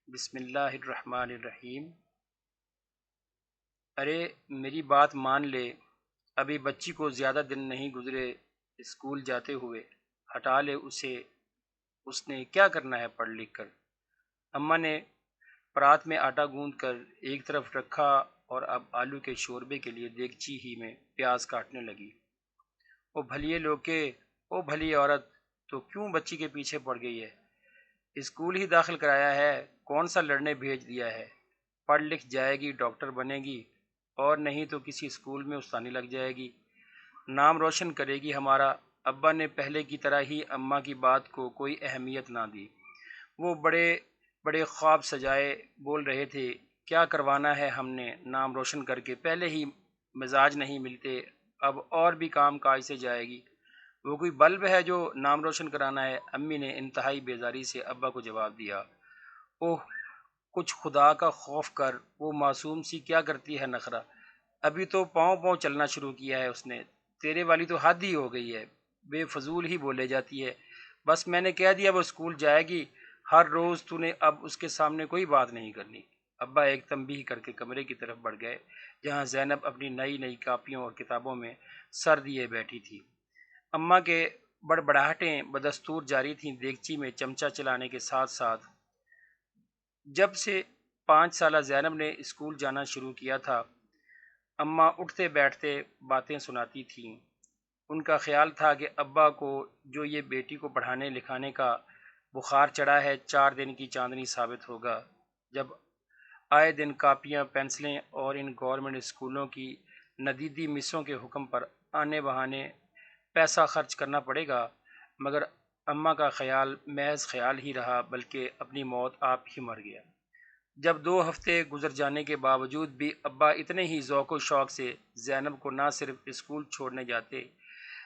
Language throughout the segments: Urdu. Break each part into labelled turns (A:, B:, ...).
A: بسم اللہ الرحمن الرحیم۔ ارے میری بات مان لے، ابھی بچی کو زیادہ دن نہیں گزرے اسکول جاتے ہوئے، ہٹا لے اسے، اس نے کیا کرنا ہے پڑھ لکھ کر۔ اماں نے پرات میں آٹا گوندھ کر ایک طرف رکھا اور اب آلو کے شوربے کے لیے دیگچی ہی میں پیاز کاٹنے لگی۔ او بھلیے لوکے، او بھلی عورت، تو کیوں بچی کے پیچھے پڑ گئی ہے؟ اسکول ہی داخل کرایا ہے، کون سا لڑنے بھیج دیا ہے؟ پڑھ لکھ جائے گی، ڈاکٹر بنے گی، اور نہیں تو کسی اسکول میں استانی لگ جائے گی، نام روشن کرے گی ہمارا۔ ابا نے پہلے کی طرح ہی اماں کی بات کو کوئی اہمیت نہ دی۔ وہ بڑے بڑے خواب سجائے بول رہے تھے، کیا کروانا ہے ہم نے نام روشن کر کے، پہلے ہی مزاج نہیں ملتے، اب اور بھی کام کاج سے جائے گی۔ وہ کوئی بلب ہے جو نام روشن کرانا ہے؟ امی نے انتہائی بیزاری سے ابا کو جواب دیا۔ اوہ، کچھ خدا کا خوف کر، وہ معصوم سی کیا کرتی ہے نخرہ، ابھی تو پاؤں پاؤں چلنا شروع کیا ہے اس نے، تیرے والی تو حد ہی ہو گئی ہے، بے فضول ہی بولے جاتی ہے۔ بس میں نے کہہ دیا وہ اسکول جائے گی، ہر روز تو نے اب اس کے سامنے کوئی بات نہیں کرنی۔ ابا ایک تنبیہ کر کے کمرے کی طرف بڑھ گئے جہاں زینب اپنی نئی نئی کاپیوں اور کتابوں میں سر دیے بیٹھی تھی۔ اماں کے بڑبڑاہٹیں بدستور جاری تھیں، دیگچی میں چمچہ چلانے کے ساتھ ساتھ۔ جب سے 5 سالہ زینب نے اسکول جانا شروع کیا تھا، اماں اٹھتے بیٹھتے باتیں سناتی تھیں۔ ان کا خیال تھا کہ ابا کو جو یہ بیٹی کو پڑھانے لکھانے کا بخار چڑھا ہے، 4 دن کی چاندنی ثابت ہوگا، جب آئے دن کاپیاں، پینسلیں اور ان گورنمنٹ اسکولوں کی ندیدی مسوں کے حکم پر آنے بہانے پیسہ خرچ کرنا پڑے گا۔ مگر اماں کا خیال محض خیال ہی رہا، بلکہ اپنی موت آپ ہی مر گیا۔ جب 2 ہفتے گزر جانے کے باوجود بھی ابا اتنے ہی ذوق و شوق سے زینب کو نہ صرف اسکول چھوڑنے جاتے،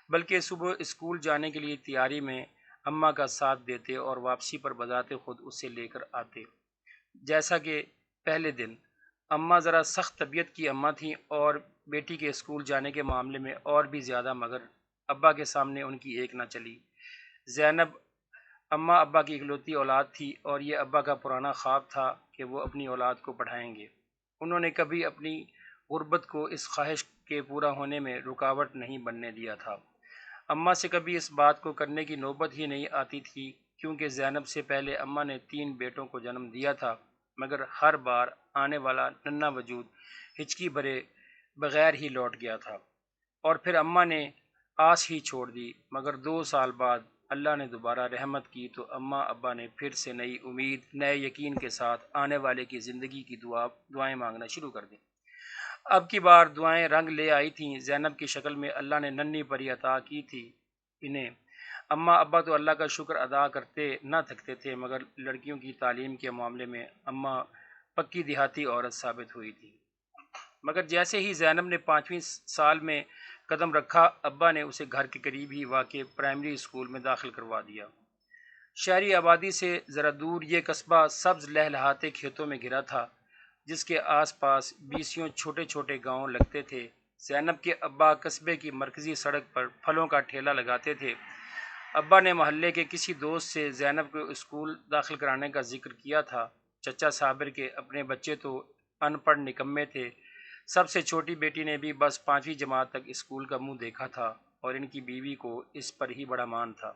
A: بلکہ صبح اسکول جانے کے لیے تیاری میں اماں کا ساتھ دیتے اور واپسی پر بذات خود اسے لے کر آتے۔ جیسا کہ پہلے دن اماں ذرا سخت طبیعت کی اماں تھیں اور بیٹی کے اسکول جانے کے معاملے میں اور بھی زیادہ، مگر ابا کے سامنے ان کی ایک نہ چلی۔ زینب اماں ابا کی اکلوتی اولاد تھی اور یہ ابا کا پرانا خواب تھا کہ وہ اپنی اولاد کو پڑھائیں گے۔ انہوں نے کبھی اپنی غربت کو اس خواہش کے پورا ہونے میں رکاوٹ نہیں بننے دیا تھا۔ اماں سے کبھی اس بات کو کرنے کی نوبت ہی نہیں آتی تھی، کیونکہ زینب سے پہلے اماں نے 3 بیٹوں کو جنم دیا تھا، مگر ہر بار آنے والا ننھا وجود ہچکی بھرے بغیر ہی لوٹ گیا تھا، اور پھر اماں نے آس ہی چھوڑ دی۔ مگر 2 سال بعد اللہ نے دوبارہ رحمت کی تو اماں ابا نے پھر سے نئی امید، نئے یقین کے ساتھ آنے والے کی زندگی کی دعائیں مانگنا شروع کر دیں۔ اب کی بار دعائیں رنگ لے آئی تھیں۔ زینب کی شکل میں اللہ نے ننھی پری عطا کی تھی انہیں۔ اماں ابا تو اللہ کا شکر ادا کرتے نہ تھکتے تھے، مگر لڑکیوں کی تعلیم کے معاملے میں اماں پکی دیہاتی عورت ثابت ہوئی تھی۔ مگر جیسے ہی زینب نے 5ویں سال میں قدم رکھا، ابا نے اسے گھر کے قریب ہی واقع پرائمری اسکول میں داخل کروا دیا۔ شہری آبادی سے ذرا دور یہ قصبہ سبز لہلہاتے کھیتوں میں گھرا تھا، جس کے آس پاس 20 چھوٹے چھوٹے گاؤں لگتے تھے۔ زینب کے ابا قصبے کی مرکزی سڑک پر پھلوں کا ٹھیلا لگاتے تھے۔ ابا نے محلے کے کسی دوست سے زینب کو اسکول داخل کرانے کا ذکر کیا تھا۔ چچا صابر کے اپنے بچے تو ان پڑھ نکمے تھے، سب سے چھوٹی بیٹی نے بھی بس 5ویں جماعت تک اسکول کا منہ دیکھا تھا، اور ان کی بیوی کو اس پر ہی بڑا مان تھا۔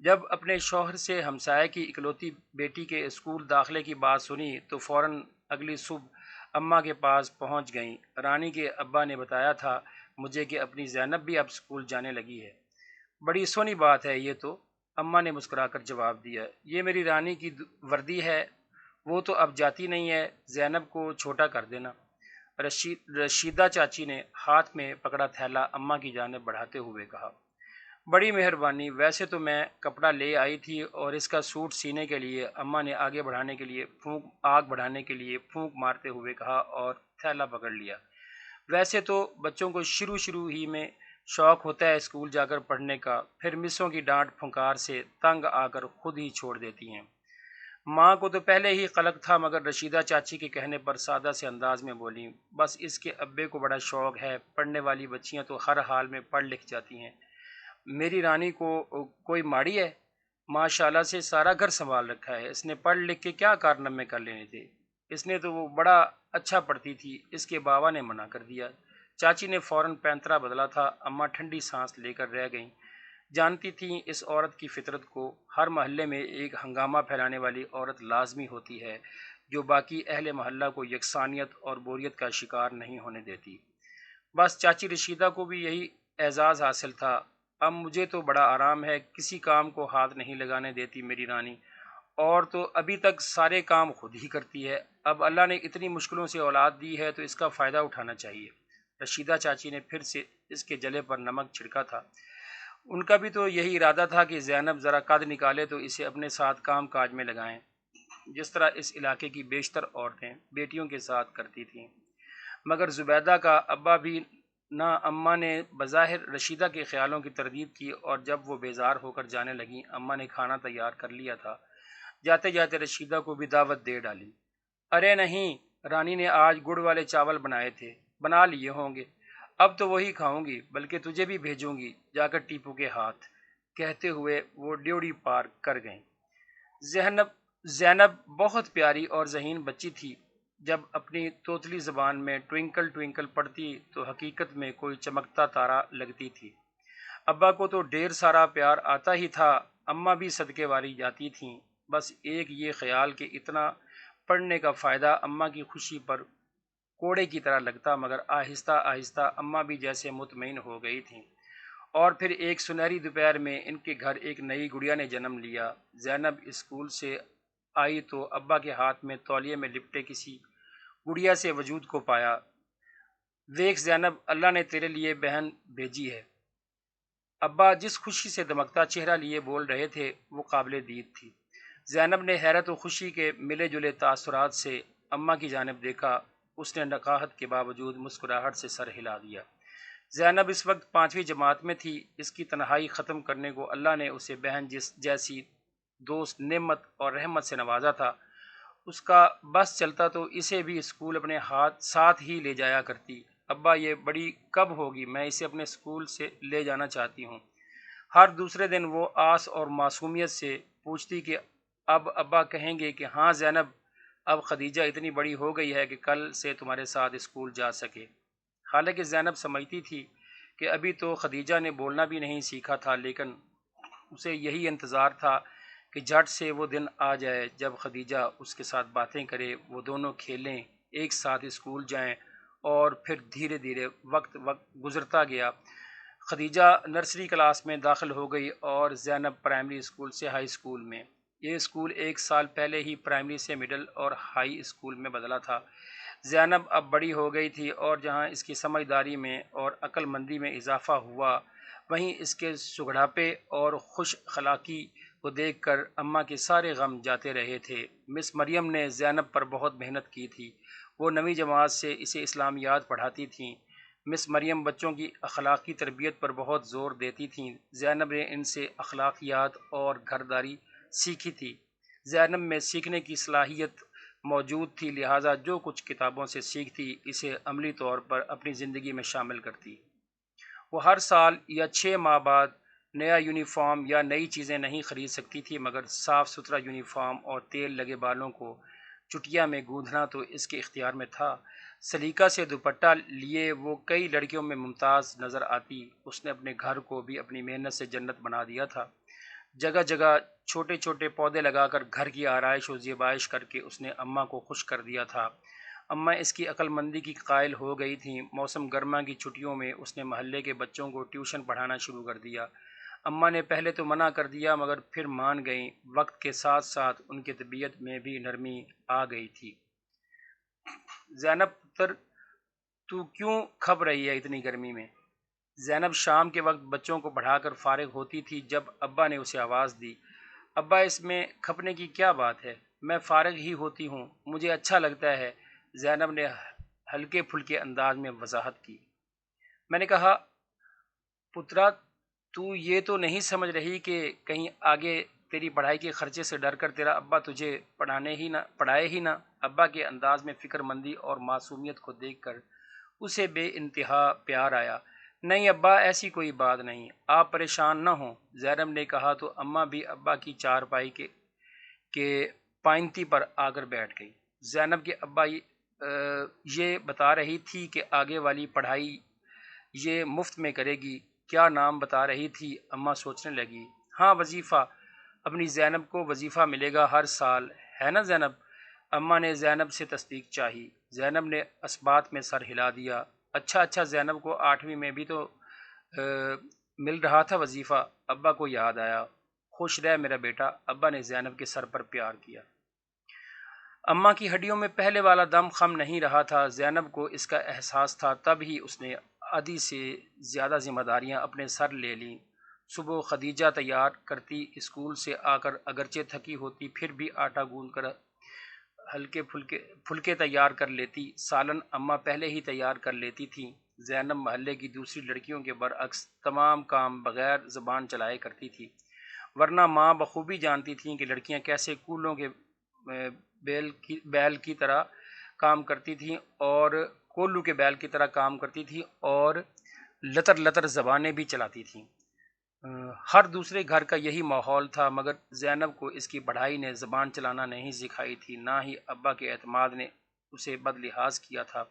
A: جب اپنے شوہر سے ہمسائے کی اکلوتی بیٹی کے اسکول داخلے کی بات سنی تو فوراً اگلی صبح اماں کے پاس پہنچ گئیں۔ رانی کے ابا نے بتایا تھا مجھے کہ اپنی زینب بھی اب اسکول جانے لگی ہے۔ بڑی سونی بات ہے یہ تو، اماں نے مسکرا کر جواب دیا۔ یہ میری رانی کی وردی ہے، وہ تو اب جاتی نہیں ہے، زینب کو چھوٹا کر دینا۔ رشیدہ چاچی نے ہاتھ میں پکڑا تھیلا اماں کی جانب بڑھاتے ہوئے کہا، بڑی مہربانی، ویسے تو میں کپڑا لے آئی تھی اور اس کا سوٹ سینے کے لیے۔ اماں نے آگ بڑھانے کے لیے پھونک مارتے ہوئے کہا اور تھیلا پکڑ لیا۔ ویسے تو بچوں کو شروع ہی میں شوق ہوتا ہے اسکول جا کر پڑھنے کا، پھر مسوں کی ڈانٹ پھنکار سے تنگ آ کر خود ہی چھوڑ دیتی ہیں۔ ماں کو تو پہلے ہی قلق تھا، مگر رشیدہ چاچی کے کہنے پر سادہ سے انداز میں بولی، بس اس کے ابے کو بڑا شوق ہے، پڑھنے والی بچیاں تو ہر حال میں پڑھ لکھ جاتی ہیں، میری رانی کو کوئی ماڑی ہے؟ ماشاءاللہ سے سارا گھر سنبھال رکھا ہے، اس نے پڑھ لکھ کے کیا کارنامے کر لینے تھے؟ اس نے تو وہ بڑا اچھا پڑھتی تھی، اس کے بابا نے منع کر دیا۔ چاچی نے فوراً پینترا بدلا تھا۔ اماں ٹھنڈی سانس لے کر رہ گئیں، جانتی تھیں اس عورت کی فطرت کو، ہر محلے میں ایک ہنگامہ پھیلانے والی عورت لازمی ہوتی ہے جو باقی اہل محلہ کو یکسانیت اور بوریت کا شکار نہیں ہونے دیتی۔ بس چاچی رشیدہ کو بھی یہی اعزاز حاصل تھا۔ اب مجھے تو بڑا آرام ہے، کسی کام کو ہاتھ نہیں لگانے دیتی میری رانی، اور تو ابھی تک سارے کام خود ہی کرتی ہے۔ اب اللہ نے اتنی مشکلوں سے اولاد دی ہے تو اس کا فائدہ اٹھانا چاہیے۔ رشیدہ چاچی نے پھر سے اس کے جلے پر نمک چھڑکا تھا۔ ان کا بھی تو یہی ارادہ تھا کہ زینب ذرا قد نکالے تو اسے اپنے ساتھ کام کاج میں لگائیں، جس طرح اس علاقے کی بیشتر عورتیں بیٹیوں کے ساتھ کرتی تھیں۔ مگر زبیدہ کا ابا بھی نہ اماں نے بظاہر رشیدہ کے خیالوں کی تردید کی، اور جب وہ بیزار ہو کر جانے لگیں اماں نے کھانا تیار کر لیا تھا۔ جاتے جاتے رشیدہ کو بھی دعوت دے ڈالی۔ ارے نہیں، رانی نے آج گڑ والے چاول بنائے تھے، بنا لیے ہوں گے، اب تو وہی کھاؤں گی، بلکہ تجھے بھی بھیجوں گی جا کر ٹیپو کے ہاتھ، کہتے ہوئے وہ ڈیوڑی پار کر گئیں۔ زینب زینب بہت پیاری اور ذہین بچی تھی۔ جب اپنی توتلی زبان میں ٹوئنکل ٹوئنکل پڑتی تو حقیقت میں کوئی چمکتا تارا لگتی تھی۔ ابا کو تو ڈھیر سارا پیار آتا ہی تھا، اماں بھی صدقے والی جاتی تھیں۔ بس ایک یہ خیال کہ اتنا پڑھنے کا فائدہ اماں کی خوشی پر کوڑے کی طرح لگتا، مگر آہستہ آہستہ اماں بھی جیسے مطمئن ہو گئی تھیں۔ اور پھر ایک سنہری دوپہر میں ان کے گھر ایک نئی گڑیا نے جنم لیا۔ زینب اسکول سے آئی تو ابا کے ہاتھ میں تولیے میں لپٹے کسی گڑیا سے وجود کو پایا۔ دیکھ زینب، اللہ نے تیرے لیے بہن بھیجی ہے۔ ابا جس خوشی سے دمکتا چہرہ لیے بول رہے تھے وہ قابل دید تھی۔ زینب نے حیرت و خوشی کے ملے جلے تاثرات سے اماں کی جانب دیکھا۔ اس نے نقاہت کے باوجود مسکراہٹ سے سر ہلا دیا۔ زینب اس وقت 5ویں جماعت میں تھی۔ اس کی تنہائی ختم کرنے کو اللہ نے اسے بہن جیسی دوست نعمت اور رحمت سے نوازا تھا۔ اس کا بس چلتا تو اسے بھی اسکول اپنے ساتھ ہی لے جایا کرتی۔ ابا یہ بڑی کب ہوگی، میں اسے اپنے اسکول سے لے جانا چاہتی ہوں۔ ہر دوسرے دن وہ آس اور معصومیت سے پوچھتی کہ اب ابا کہیں گے کہ ہاں زینب، اب خدیجہ اتنی بڑی ہو گئی ہے کہ کل سے تمہارے ساتھ اسکول جا سکے۔ حالانکہ زینب سمجھتی تھی کہ ابھی تو خدیجہ نے بولنا بھی نہیں سیکھا تھا، لیکن اسے یہی انتظار تھا کہ جھٹ سے وہ دن آ جائے جب خدیجہ اس کے ساتھ باتیں کرے، وہ دونوں کھیلیں، ایک ساتھ اسکول جائیں۔ اور پھر دھیرے دھیرے وقت گزرتا گیا۔ خدیجہ نرسری کلاس میں داخل ہو گئی اور زینب پرائمری اسکول سے ہائی اسکول میں۔ یہ اسکول 1 سال پہلے ہی پرائمری سے مڈل اور ہائی اسکول میں بدلا تھا۔ زینب اب بڑی ہو گئی تھی، اور جہاں اس کی سمجھداری میں اور عقل مندی میں اضافہ ہوا، وہیں اس کے سگڑاپے اور خوش اخلاقی کو دیکھ کر اماں کے سارے غم جاتے رہے تھے۔ مس مریم نے زینب پر بہت محنت کی تھی۔ وہ 9ویں جماعت سے اسے اسلامیات پڑھاتی تھیں۔ مس مریم بچوں کی اخلاقی تربیت پر بہت زور دیتی تھیں۔ زینب نے ان سے اخلاقیات اور گھرداری سیکھی تھی۔ زینب میں سیکھنے کی صلاحیت موجود تھی، لہٰذا جو کچھ کتابوں سے سیکھتی اسے عملی طور پر اپنی زندگی میں شامل کرتی۔ وہ ہر سال یا 6 ماہ بعد نیا یونیفارم یا نئی چیزیں نہیں خرید سکتی تھی، مگر صاف ستھرا یونیفارم اور تیل لگے بالوں کو چٹیا میں گوندھنا تو اس کے اختیار میں تھا۔ سلیقہ سے دوپٹہ لیے وہ کئی لڑکیوں میں ممتاز نظر آتی۔ اس نے اپنے گھر کو بھی اپنی محنت سے جنت بنا دیا تھا۔ جگہ جگہ چھوٹے چھوٹے پودے لگا کر گھر کی آرائش و زیبائش کر کے اس نے اماں کو خوش کر دیا تھا۔ اماں اس کی عقل مندی کی قائل ہو گئی تھیں۔ موسم گرما کی چھٹیوں میں اس نے محلے کے بچوں کو ٹیوشن پڑھانا شروع کر دیا۔ اماں نے پہلے تو منع کر دیا، مگر پھر مان گئیں۔ وقت کے ساتھ ساتھ ان کی طبیعت میں بھی نرمی آ گئی تھی۔ زینب پتر، تو کیوں کھپ رہی ہے اتنی گرمی میں؟ زینب شام کے وقت بچوں کو پڑھا کر فارغ ہوتی تھی جب ابا نے اسے آواز دی۔ ابا اس میں کھپنے کی کیا بات ہے، میں فارغ ہی ہوتی ہوں، مجھے اچھا لگتا ہے، زینب نے ہلکے پھلکے انداز میں وضاحت کی۔ میں نے کہا پترا، تو یہ تو نہیں سمجھ رہی کہ کہیں آگے تیری پڑھائی کے خرچے سے ڈر کر تیرا ابا تجھے پڑھائے ہی نہ؟ ابا کے انداز میں فکر مندی اور معصومیت کو دیکھ کر اسے بے انتہا پیار آیا۔ نہیں ابا، ایسی کوئی بات نہیں، آپ پریشان نہ ہوں، زینب نے کہا تو اماں بھی ابا کی چارپائی کے پائنتی پر آ کر بیٹھ گئی۔ زینب کے ابا یہ بتا رہی تھی کہ آگے والی پڑھائی یہ مفت میں کرے گی۔ کیا نام بتا رہی تھی؟ اماں سوچنے لگی۔ ہاں وظیفہ، اپنی زینب کو وظیفہ ملے گا ہر سال، ہے نا زینب؟ اماں نے زینب سے تصدیق چاہی۔ زینب نے اثبات میں سر ہلا دیا۔ اچھا زینب کو 8ویں میں بھی تو مل رہا تھا وظیفہ۔ ابا کو یاد آیا۔ خوش رہ میرا بیٹا، ابا نے زینب کے سر پر پیار کیا۔ اماں کی ہڈیوں میں پہلے والا دم خم نہیں رہا تھا۔ زینب کو اس کا احساس تھا، تب ہی اس نے آدھی سے زیادہ ذمہ داریاں اپنے سر لے لیں۔ صبح خدیجہ تیار کرتی، اسکول سے آ کر اگرچہ تھکی ہوتی پھر بھی آٹا گوندھ کر ہلکے پھلکے تیار کر لیتی۔ سالن اماں پہلے ہی تیار کر لیتی تھیں۔ زینب محلے کی دوسری لڑکیوں کے برعکس تمام کام بغیر زبان چلائے کرتی تھی، ورنہ ماں بخوبی جانتی تھیں کہ لڑکیاں کیسے کولوں کے بیل کی طرح کام کرتی تھیں اور کولو کے بیل کی طرح کام کرتی تھیں اور لتر لتر زبانیں بھی چلاتی تھیں۔ ہر دوسرے گھر کا یہی ماحول تھا، مگر زینب کو اس کی پڑھائی نے زبان چلانا نہیں سکھائی تھی، نہ ہی ابا کے اعتماد نے اسے بدلحاظ کیا تھا۔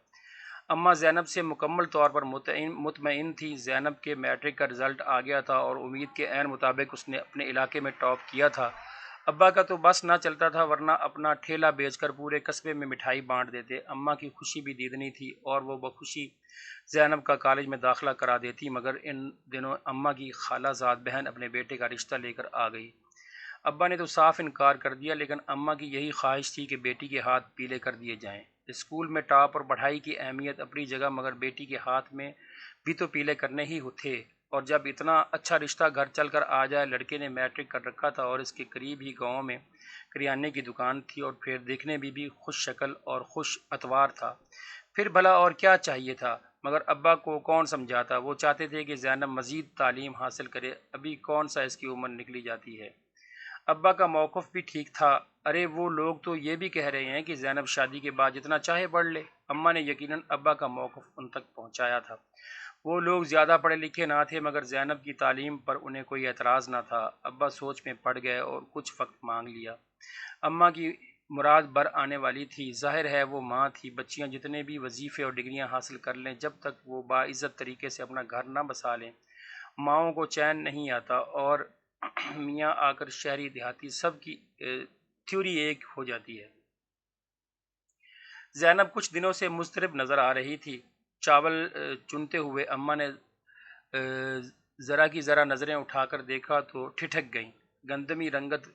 A: اماں زینب سے مکمل طور پر مطمئن تھی۔ زینب کے میٹرک کا رزلٹ آ گیا تھا اور امید کے عین مطابق اس نے اپنے علاقے میں ٹاپ کیا تھا۔ ابا کا تو بس نہ چلتا تھا، ورنہ اپنا ٹھیلا بیچ کر پورے قصبے میں مٹھائی بانٹ دیتے۔ اماں کی خوشی بھی دیدنی تھی اور وہ بخوشی زینب کا کالج میں داخلہ کرا دیتی، مگر ان دنوں اماں کی خالہ زاد بہن اپنے بیٹے کا رشتہ لے کر آ گئی۔ ابا نے تو صاف انکار کر دیا، لیکن اماں کی یہی خواہش تھی کہ بیٹی کے ہاتھ پیلے کر دیے جائیں۔ اسکول میں ٹاپ اور پڑھائی کی اہمیت اپنی جگہ، مگر بیٹی کے ہاتھ میں بھی تو پیلے کرنے ہی تھے، اور جب اتنا اچھا رشتہ گھر چل کر آ جائے۔ لڑکے نے میٹرک کر رکھا تھا اور اس کے قریب ہی گاؤں میں کریانے کی دکان تھی، اور پھر دیکھنے میں بھی خوش شکل اور خوش اتوار تھا۔ پھر بھلا اور کیا چاہیے تھا؟ مگر ابا کو کون سمجھاتا؟ وہ چاہتے تھے کہ زینب مزید تعلیم حاصل کرے، ابھی کون سا اس کی عمر نکلی جاتی ہے۔ ابا کا موقف بھی ٹھیک تھا۔ ارے وہ لوگ تو یہ بھی کہہ رہے ہیں کہ زینب شادی کے بعد جتنا چاہے پڑھ لے۔ اماں نے یقیناً ابا کا موقف ان تک پہنچایا تھا۔ وہ لوگ زیادہ پڑھے لکھے نہ تھے، مگر زینب کی تعلیم پر انہیں کوئی اعتراض نہ تھا۔ ابا سوچ میں پڑ گئے اور کچھ وقت مانگ لیا۔ اماں کی مراد بر آنے والی تھی، ظاہر ہے وہ ماں تھی۔ بچیاں جتنے بھی وظیفے اور ڈگریاں حاصل کر لیں، جب تک وہ باعزت طریقے سے اپنا گھر نہ بسا لیں، ماؤں کو چین نہیں آتا، اور میاں آ کر شہری دیہاتی سب کی تھیوری ایک ہو جاتی ہے۔ زینب کچھ دنوں سے مضطرب نظر آ رہی تھی۔ چاول چنتے ہوئے اماں نے ذرا کی ذرا نظریں اٹھا کر دیکھا تو ٹھٹک گئیں۔ گندمی رنگت،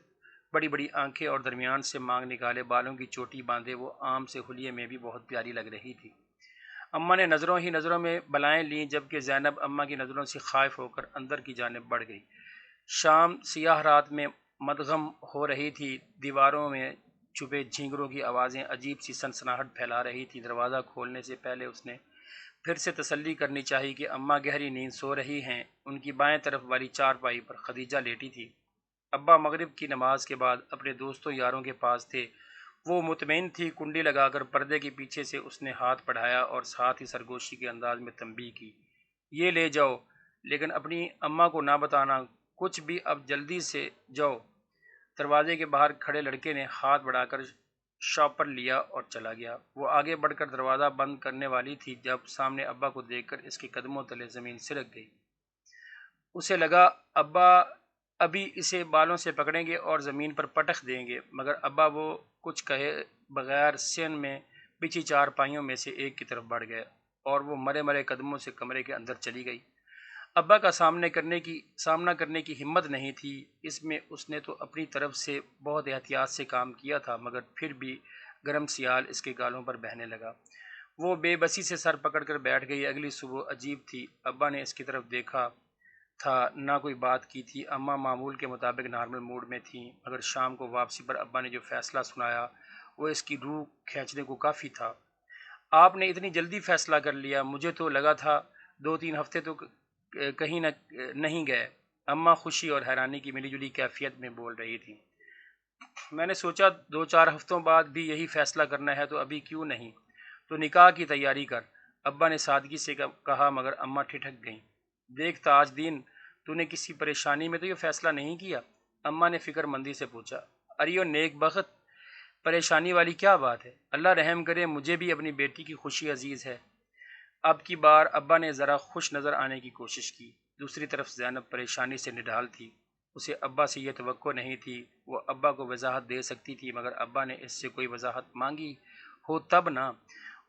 A: بڑی بڑی آنکھیں اور درمیان سے مانگ نکالے بالوں کی چوٹی باندھے وہ عام سے حلیے میں بھی بہت پیاری لگ رہی تھی۔ اماں نے نظروں میں بلائیں لیں، جبکہ زینب اماں کی نظروں سے خائف ہو کر اندر کی جانب بڑھ گئی۔ شام سیاہ رات میں مدغم ہو رہی تھی۔ دیواروں میں چھپے جھینگروں کی آوازیں عجیب سی سنسناہٹ پھیلا رہی تھی۔ دروازہ کھولنے سے پہلے اس نے پھر سے تسلی کرنی چاہی کہ اماں گہری نیند سو رہی ہیں۔ ان کی بائیں طرف والی چارپائی پر خدیجہ لیٹی تھی۔ ابا مغرب کی نماز کے بعد اپنے دوستوں یاروں کے پاس تھے۔ وہ مطمئن تھی۔ کنڈی لگا کر پردے کے پیچھے سے اس نے ہاتھ بڑھایا اور ساتھ ہی سرگوشی کے انداز میں تنبیہ کی، یہ لے جاؤ، لیکن اپنی اماں کو نہ بتانا کچھ بھی، اب جلدی سے جاؤ۔ دروازے کے باہر کھڑے لڑکے نے ہاتھ بڑھا کر شاپر لیا اور چلا گیا۔ وہ آگے بڑھ کر دروازہ بند کرنے والی تھی جب سامنے ابا کو دیکھ کر اس کے قدموں تلے زمین سرک گئی۔ اسے لگا ابا ابھی اسے بالوں سے پکڑیں گے اور زمین پر پٹخ دیں گے، مگر ابا وہ کچھ کہے بغیر سین میں بچھی چارپائیوں میں سے ایک کی طرف بڑھ گئے اور وہ مرے مرے قدموں سے کمرے کے اندر چلی گئی۔ ابا کا سامنا کرنے کی ہمت نہیں تھی۔ اس میں اس نے تو اپنی طرف سے بہت احتیاط سے کام کیا تھا، مگر پھر بھی گرم سیال اس کے گالوں پر بہنے لگا۔ وہ بے بسی سے سر پکڑ کر بیٹھ گئی۔ اگلی صبح عجیب تھی۔ ابا نے اس کی طرف دیکھا تھا، نہ کوئی بات کی تھی۔ اماں معمول کے مطابق نارمل موڈ میں تھیں، مگر شام کو واپسی پر ابا نے جو فیصلہ سنایا وہ اس کی روح کھینچنے کو کافی تھا۔ آپ نے اتنی جلدی فیصلہ کر لیا؟ مجھے تو لگا تھا 2-3 ہفتے تو کہیں نہیں گئے۔ اماں خوشی اور حیرانی کی ملی جلی کیفیت میں بول رہی تھی۔ میں نے سوچا 2-4 ہفتوں بعد بھی یہی فیصلہ کرنا ہے تو ابھی کیوں نہیں؟ تو نکاح کی تیاری کر۔ ابا نے سادگی سے کہا، مگر اماں ٹھٹک گئیں۔ دیکھ تاج دین، تو نے کسی پریشانی میں تو یہ فیصلہ نہیں کیا؟ اماں نے فکر مندی سے پوچھا۔ ارے نیک بخت، پریشانی والی کیا بات ہے؟ اللہ رحم کرے، مجھے بھی اپنی بیٹی کی خوشی عزیز ہے۔ اب کی بار ابا نے ذرا خوش نظر آنے کی کوشش کی۔ دوسری طرف زینب پریشانی سے نڈال تھی۔ اسے ابا سے یہ توقع نہیں تھی۔ وہ ابا کو وضاحت دے سکتی تھی، مگر ابا نے اس سے کوئی وضاحت مانگی ہو تب نہ۔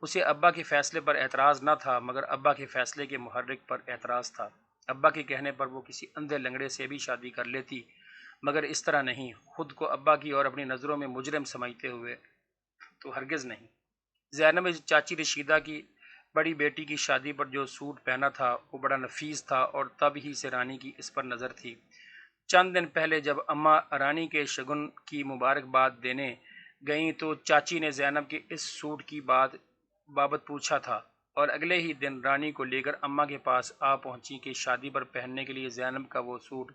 A: اسے ابا کے فیصلے پر اعتراض نہ تھا، مگر ابا کے فیصلے کے محرک پر اعتراض تھا۔ ابا کے کہنے پر وہ کسی اندھے لنگڑے سے بھی شادی کر لیتی، مگر اس طرح نہیں، خود کو ابا کی اور اپنی نظروں میں مجرم سمجھتے ہوئے تو ہرگز نہیں۔ زینب چاچی رشیدہ کی بڑی بیٹی کی شادی پر جو سوٹ پہنا تھا وہ بڑا نفیس تھا، اور تب ہی سے رانی کی اس پر نظر تھی۔ چند دن پہلے جب اماں رانی کے شگن کی مبارکباد دینے گئیں تو چاچی نے زینب کے اس سوٹ کی بابت پوچھا تھا، اور اگلے ہی دن رانی کو لے کر اماں کے پاس آ پہنچی کہ شادی پر پہننے کے لیے زینب کا وہ سوٹ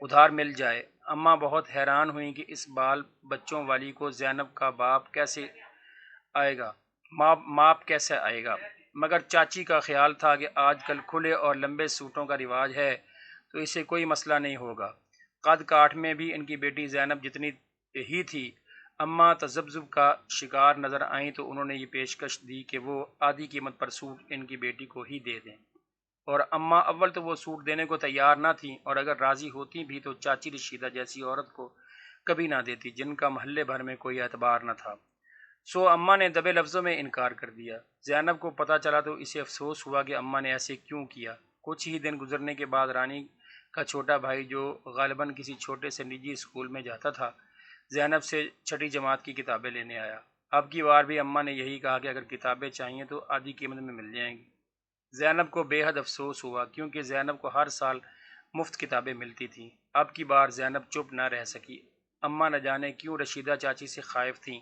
A: ادھار مل جائے۔ اماں بہت حیران ہوئیں کہ اس بال بچوں والی کو زینب کا باپ کیسے آئے گا، ماپ کیسے آئے گا، مگر چاچی کا خیال تھا کہ آج کل کھلے اور لمبے سوٹوں کا رواج ہے تو اسے کوئی مسئلہ نہیں ہوگا۔ قد کاٹ میں بھی ان کی بیٹی زینب جتنی ہی تھی۔ اماں تذبذب کا شکار نظر آئیں تو انہوں نے یہ پیشکش دی کہ وہ آدھی قیمت پر سوٹ ان کی بیٹی کو ہی دے دیں، اور اماں اول تو وہ سوٹ دینے کو تیار نہ تھیں، اور اگر راضی ہوتی بھی تو چاچی رشیدہ جیسی عورت کو کبھی نہ دیتی جن کا محلے بھر میں کوئی اعتبار نہ تھا۔ سو اماں نے دبے لفظوں میں انکار کر دیا۔ زینب کو پتہ چلا تو اسے افسوس ہوا کہ اماں نے ایسے کیوں کیا۔ کچھ ہی دن گزرنے کے بعد رانی کا چھوٹا بھائی، جو غالباً کسی چھوٹے سے نجی اسکول میں جاتا تھا، زینب سے چھٹی جماعت کی کتابیں لینے آیا۔ اب کی بار بھی اماں نے یہی کہا کہ اگر کتابیں چاہیے تو آدھی قیمت میں مل جائیں گی۔ زینب کو بے حد افسوس ہوا، کیونکہ زینب کو ہر سال مفت کتابیں ملتی تھیں۔ اب کی بار زینب چپ نہ رہ سکی۔ اماں نہ جانے کیوں رشیدہ چاچی سے خائف تھیں۔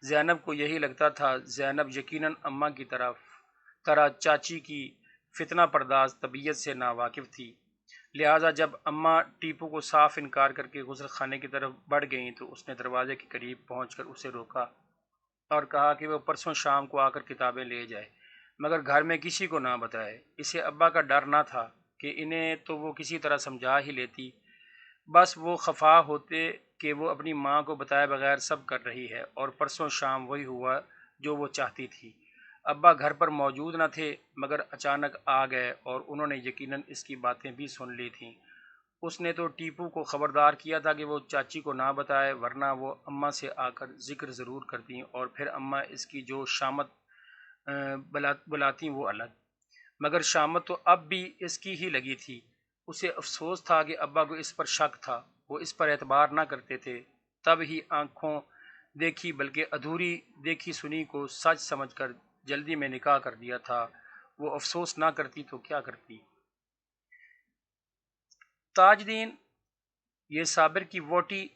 A: زینب کو یہی لگتا تھا زینب یقیناً اماں کی طرح چاچی کی فتنہ پرداز طبیعت سے ناواقف تھی، لہٰذا جب اماں ٹیپو کو صاف انکار کر کے غسل خانے کی طرف بڑھ گئیں تو اس نے دروازے کے قریب پہنچ کر اسے روکا اور کہا کہ وہ پرسوں شام کو آ کر کتابیں لے جائے، مگر گھر میں کسی کو نہ بتائے۔ اسے ابا کا ڈر نہ تھا کہ انہیں تو وہ کسی طرح سمجھا ہی لیتی، بس وہ خفا ہوتے کہ وہ اپنی ماں کو بتائے بغیر سب کر رہی ہے، اور پرسوں شام وہی ہوا جو وہ چاہتی تھی۔ ابا گھر پر موجود نہ تھے، مگر اچانک آ گئے، اور انہوں نے یقیناً اس کی باتیں بھی سن لی تھیں۔ اس نے تو ٹیپو کو خبردار کیا تھا کہ وہ چاچی کو نہ بتائے، ورنہ وہ اماں سے آ کر ذکر ضرور کرتی، اور پھر اماں اس کی جو شامت بلاتی وہ الگ، مگر شامت تو اب بھی اس کی ہی لگی تھی۔ اسے افسوس تھا کہ ابا کو اس پر شک تھا، وہ اس پر اعتبار نہ کرتے تھے، تب ہی آنکھوں دیکھی بلکہ ادھوری دیکھی سنی کو سچ سمجھ کر جلدی میں نکاح کر دیا تھا۔ وہ افسوس نہ کرتی تو کیا کرتی؟ تاج دین، یہ صابر کی ووٹی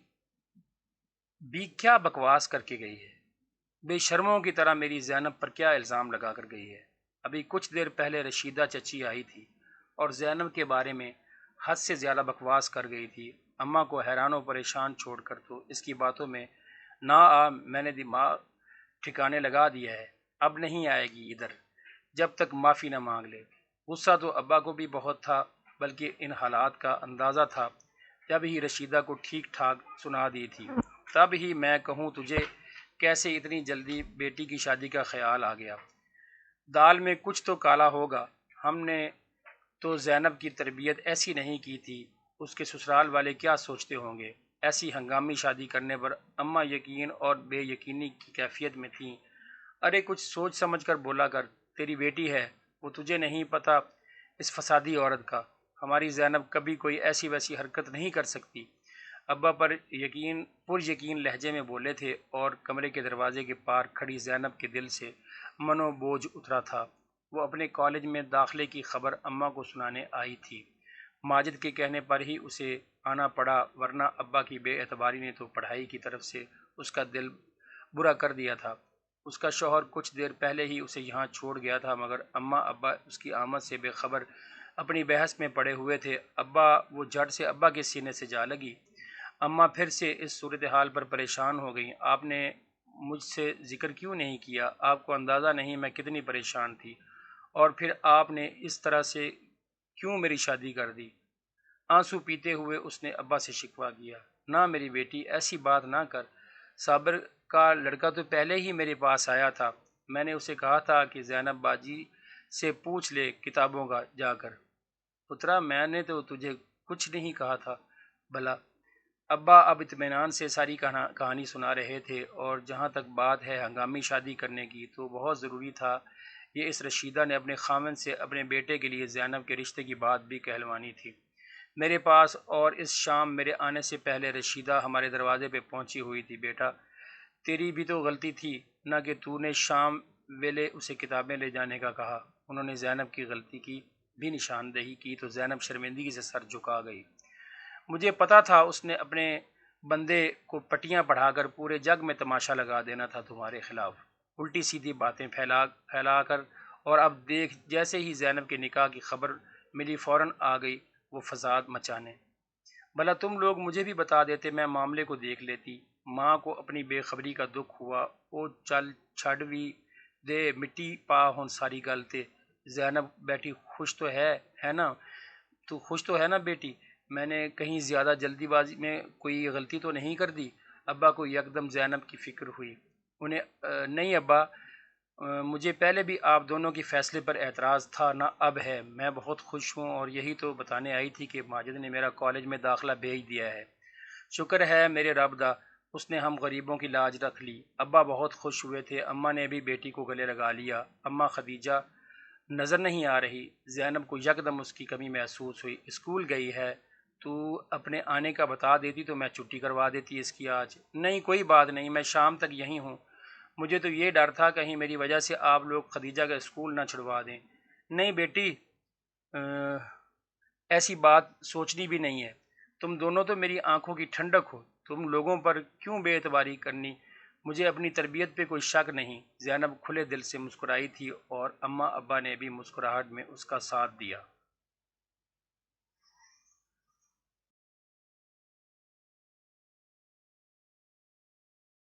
A: بھی کیا بکواس کر کے گئی ہے؟ بے شرموں کی طرح میری زینب پر کیا الزام لگا کر گئی ہے؟ ابھی کچھ دیر پہلے رشیدہ چچی آئی تھی اور زینب کے بارے میں حد سے زیادہ بکواس کر گئی تھی۔ اماں کو حیران و پریشان چھوڑ کر تو اس کی باتوں میں نہ آ، میں نے دماغ ٹھکانے لگا دیا ہے، اب نہیں آئے گی ادھر جب تک معافی نہ مانگ لے۔ غصہ تو ابا کو بھی بہت تھا، بلکہ ان حالات کا اندازہ تھا جب ہی رشیدہ کو ٹھیک ٹھاک سنا دی تھی۔ تب ہی میں کہوں تجھے کیسے اتنی جلدی بیٹی کی شادی کا خیال آ گیا؟ دال میں کچھ تو کالا ہوگا۔ ہم نے تو زینب کی تربیت ایسی نہیں کی تھی، اس کے سسرال والے کیا سوچتے ہوں گے؟ ایسی ہنگامی شادی کرنے پر اماں یقین اور بے یقینی کی کیفیت میں تھیں۔ ارے کچھ سوچ سمجھ کر بولا کر، تیری بیٹی ہے، وہ تجھے نہیں پتہ اس فسادی عورت کا؟ ہماری زینب کبھی کوئی ایسی ویسی حرکت نہیں کر سکتی۔ ابا پر یقین لہجے میں بولے تھے، اور کمرے کے دروازے کے پار کھڑی زینب کے دل سے منو بوجھ اترا تھا۔ وہ اپنے کالج میں داخلے کی خبر اماں کو سنانے آئی تھی۔ ماجد کے کہنے پر ہی اسے آنا پڑا، ورنہ ابا کی بے اعتباری نے تو پڑھائی کی طرف سے اس کا دل برا کر دیا تھا۔ اس کا شوہر کچھ دیر پہلے ہی اسے یہاں چھوڑ گیا تھا، مگر اماں ابا اس کی آمد سے بے خبر اپنی بحث میں پڑے ہوئے تھے۔ وہ جھٹ سے ابا کے سینے سے جا لگی۔ اماں پھر سے اس صورتحال پر پریشان ہو گئیں۔ آپ نے مجھ سے ذکر کیوں نہیں کیا؟ آپ کو اندازہ نہیں میں کتنی پریشان تھی، اور پھر آپ نے اس طرح سے کیوں میری شادی کر دی؟ آنسو پیتے ہوئے اس نے ابا سے شکوہ کیا۔ نہ میری بیٹی، ایسی بات نہ کر۔ صابر کا لڑکا تو پہلے ہی میرے پاس آیا تھا، میں نے اسے کہا تھا کہ زینب باجی سے پوچھ لے کتابوں کا جا کر۔ پترا، میں نے تو تجھے کچھ نہیں کہا تھا بھلا۔ ابا اب اطمینان سے ساری کہانی سنا رہے تھے، اور جہاں تک بات ہے ہنگامی شادی کرنے کی، تو بہت ضروری تھا یہ اس رشیدہ نے اپنے خاوند سے اپنے بیٹے کے لیے زینب کے رشتے کی بات بھی کہلوانی تھی میرے پاس، اور اس شام میرے آنے سے پہلے رشیدہ ہمارے دروازے پہ پہنچی ہوئی تھی۔ بیٹا، تیری بھی تو غلطی تھی نہ کہ تو نے شام ویلے اسے کتابیں لے جانے کا کہا۔ انہوں نے زینب کی غلطی کی بھی نشاندہی کی تو زینب شرمندگی سے سر جھکا گئی۔ مجھے پتا تھا اس نے اپنے بندے کو پٹیاں پڑھا کر پورے جگ میں تماشا لگا دینا تھا تمہارے خلاف، الٹی سیدھی باتیں پھیلا کر، اور اب دیکھ جیسے ہی زینب کے نکاح کی خبر ملی فوراً آ گئی وہ فساد مچانے۔ بھلا تم لوگ مجھے بھی بتا دیتے، میں معاملے کو دیکھ لیتی۔ ماں کو اپنی بے خبری کا دکھ ہوا، او چل چھڑ وی دے مٹی پا ہن ساری گل تے۔ زینب بیٹی خوش تو ہے نا؟ تو خوش تو ہے نا بیٹی؟ میں نے کہیں زیادہ جلدی بازی میں کوئی غلطی تو نہیں کر دی؟ ابا کو یکدم زینب کی فکر ہوئی۔ انہیں نہیں ابا، مجھے پہلے بھی آپ دونوں کے فیصلے پر اعتراض تھا، نہ اب ہے۔ میں بہت خوش ہوں، اور یہی تو بتانے آئی تھی کہ ماجد نے میرا کالج میں داخلہ بھیج دیا ہے۔ شکر ہے میرے رب دا، اس نے ہم غریبوں کی لاج رکھ لی۔ ابا بہت خوش ہوئے تھے۔ اماں نے بھی بیٹی کو گلے لگا لیا۔ اماں خدیجہ نظر نہیں آ رہی۔ زینب کو یکدم اس کی کمی محسوس ہوئی۔ اسکول گئی ہے؟ تو اپنے آنے کا بتا دیتی تو میں چھٹی کروا دیتی اس کی آج۔ نہیں کوئی بات نہیں، میں شام تک یہیں ہوں۔ مجھے تو یہ ڈر تھا کہیں میری وجہ سے آپ لوگ خدیجہ کا اسکول نہ چھڑوا دیں۔ نہیں بیٹی، ایسی بات سوچنی بھی نہیں ہے۔ تم دونوں تو میری آنکھوں کی ٹھنڈک ہو، تم لوگوں پر کیوں بے اعتباری کرنی؟ مجھے اپنی تربیت پہ کوئی شک نہیں۔ زینب کھلے دل سے مسکرائی تھی، اور اماں ابا نے بھی مسکراہٹ میں اس کا ساتھ دیا۔